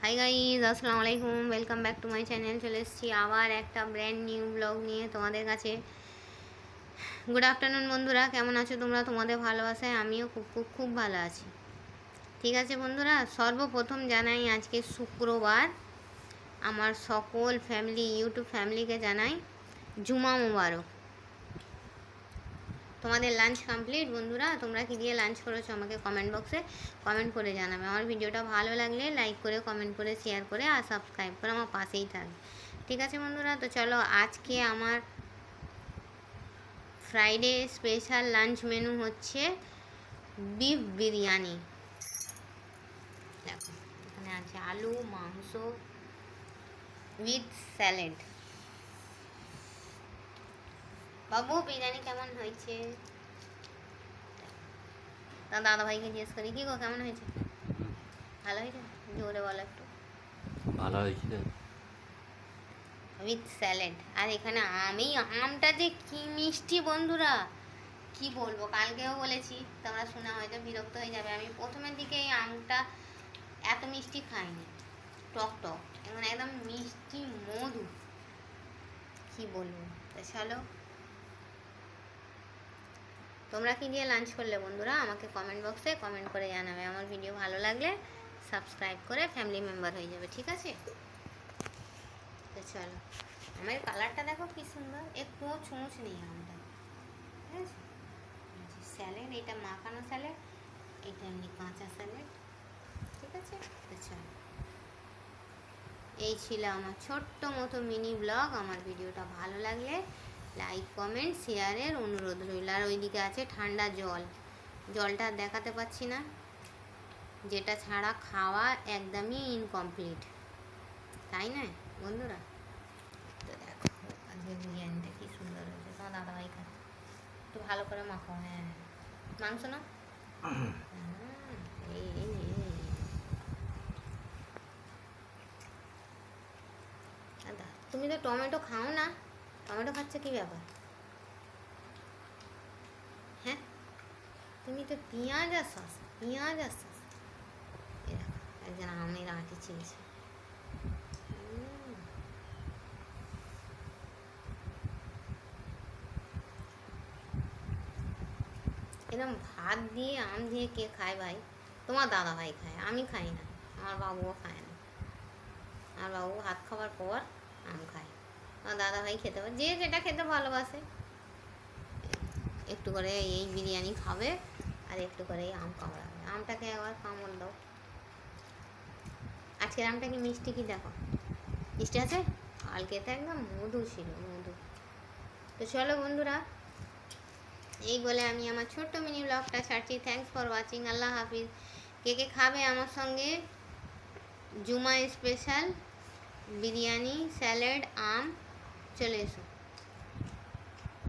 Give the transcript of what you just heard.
Hi guys, আসসালামু আলাইকুম, welcome back to my channel. চলে এসেছি আবার একটা ব্র্যান্ড নিউ ব্লগ নিয়ে তোমাদের কাছে। গুড আফটারনুন বন্ধুরা, কেমন আছো তোমরা? তোমাদের ভালোবাসায় আমিও খুব খুব খুব ভালো আছি। ঠিক আছে বন্ধুরা, সর্বপ্রথম জানাই আজকে শুক্রবার আমার সকল ফ্যামিলি, ইউটিউব ফ্যামিলিকে জানাই জুমা মুবারক। তোমাদের লাঞ্চ কমপ্লিট বন্ধুরা? তোমরা কি দিয়ে লাঞ্চ করেছো আমাকে কমেন্ট বক্সে কমেন্ট করে জানাবে। আমার ভিডিওটা ভালো লাগলে লাইক করে, কমেন্ট করে, শেয়ার করে আর সাবস্ক্রাইব করে আমার পাশেই থাকবে। ঠিক আছে বন্ধুরা, তো চলো আজকে আমার ফ্রাইডে স্পেশাল লাঞ্চ মেনু হচ্ছে বিফ বিরিয়ানি। দেখো এখানে আছে আলু, মাংস উইথ স্যালাড। বাবু বিরিয়ানি কেমন হয়েছে? তা দাদা ভাইকে জিজ্ঞেস করি, কি গো কেমন হয়েছে? ভালো হয়েছে? জোরে বলো একটু। ভালো হয়েছে উইথ স্যালাড। আর এখানে আমটা যে কি মিষ্টি বন্ধুরা, কি বলবো। কালকেও বলেছি, তোমরা শুনে হয়তো বিরক্ত হয়ে যাবে। আমি প্রথমের দিকে এই আমটা এত মিষ্টি খাইনি, টক টক, এখন একদম মিষ্টি মধু, কি বলবো। তো চলো, তোমরা কি দিয়ে লাঞ্চ করলে বন্ধুরা আমাকে কমেন্ট বক্সে কমেন্ট করে জানাবে। আমার ভিডিও ভালো লাগলে সাবস্ক্রাইব করে ফ্যামিলি মেম্বার হয়ে যাবে। ঠিক আছে, তো চলো। আমার কালারটা দেখো কি সুন্দর, একটুও ছুঁচ নেই আমটা। ঠিক আছে, স্যালাড, এটা মাখানো স্যালাড, এটা এমনি কাঁচা স্যালাড। ঠিক আছে, তো চলো, এই ছিল আমার ছোট্ট মতো মিনি ব্লগ। আমার ভিডিওটা ভালো লাগলে লাইক, কমেন্ট, শেয়ারের অনুরোধ রইল। আর ওইদিকে আছে ঠান্ডা জল, জলটা দেখাতে পাচ্ছি না, যেটা ছাড়া খাওয়া একদমই ইনকমপ্লিট, তাই না বন্ধুরা? তো দেখো আজকে বিরিয়ানিটা কি সুন্দর হয়েছে। তোমার দাদাভাই খাচ্ছে, একটু ভালো করে মাখো। হ্যাঁ, মাংস না, দাদা তুমি তো টমেটো খাও না, টমেটো খাচ্ছে কি ব্যাপার? হ্যাঁ, তুমি তো পেঁয়াজ আর শসা, পেঁয়াজ আর শসা। এরকম একজন আমের আঁটি ছিঁড়েছে। এরকম ভাত দিয়ে আম দিয়ে কে খায় ভাই? তোমার দাদা ভাই খায়, আমি খাই না, আমার বাবুও খায় না। আমার বাবু ভাত খাওয়ার পর আম খায়, আমার দাদা ভাই খেতে পারে, যে যেটা খেতে ভালোবাসে। একটু করে এই বিরিয়ানি খাবে আর একটু করে এই আম কামড়াবে। আমটাকে আবার কামড় দাও। আজকের আমটা কি মিষ্টি, কি দেখো মিষ্টি আছে, কালকে তো একদম মধু ছিল, মধু। তো চলো বন্ধুরা, এই বলে আমি আমার ছোট্ট মিনি ব্লগটা ছাড়ছি। থ্যাংকস ফর ওয়াচিং, আল্লাহ হাফিজ। কে কে খাবে আমার সঙ্গে জুমা স্পেশাল বিরিয়ানি, স্যালাড, আম, চলে এসো।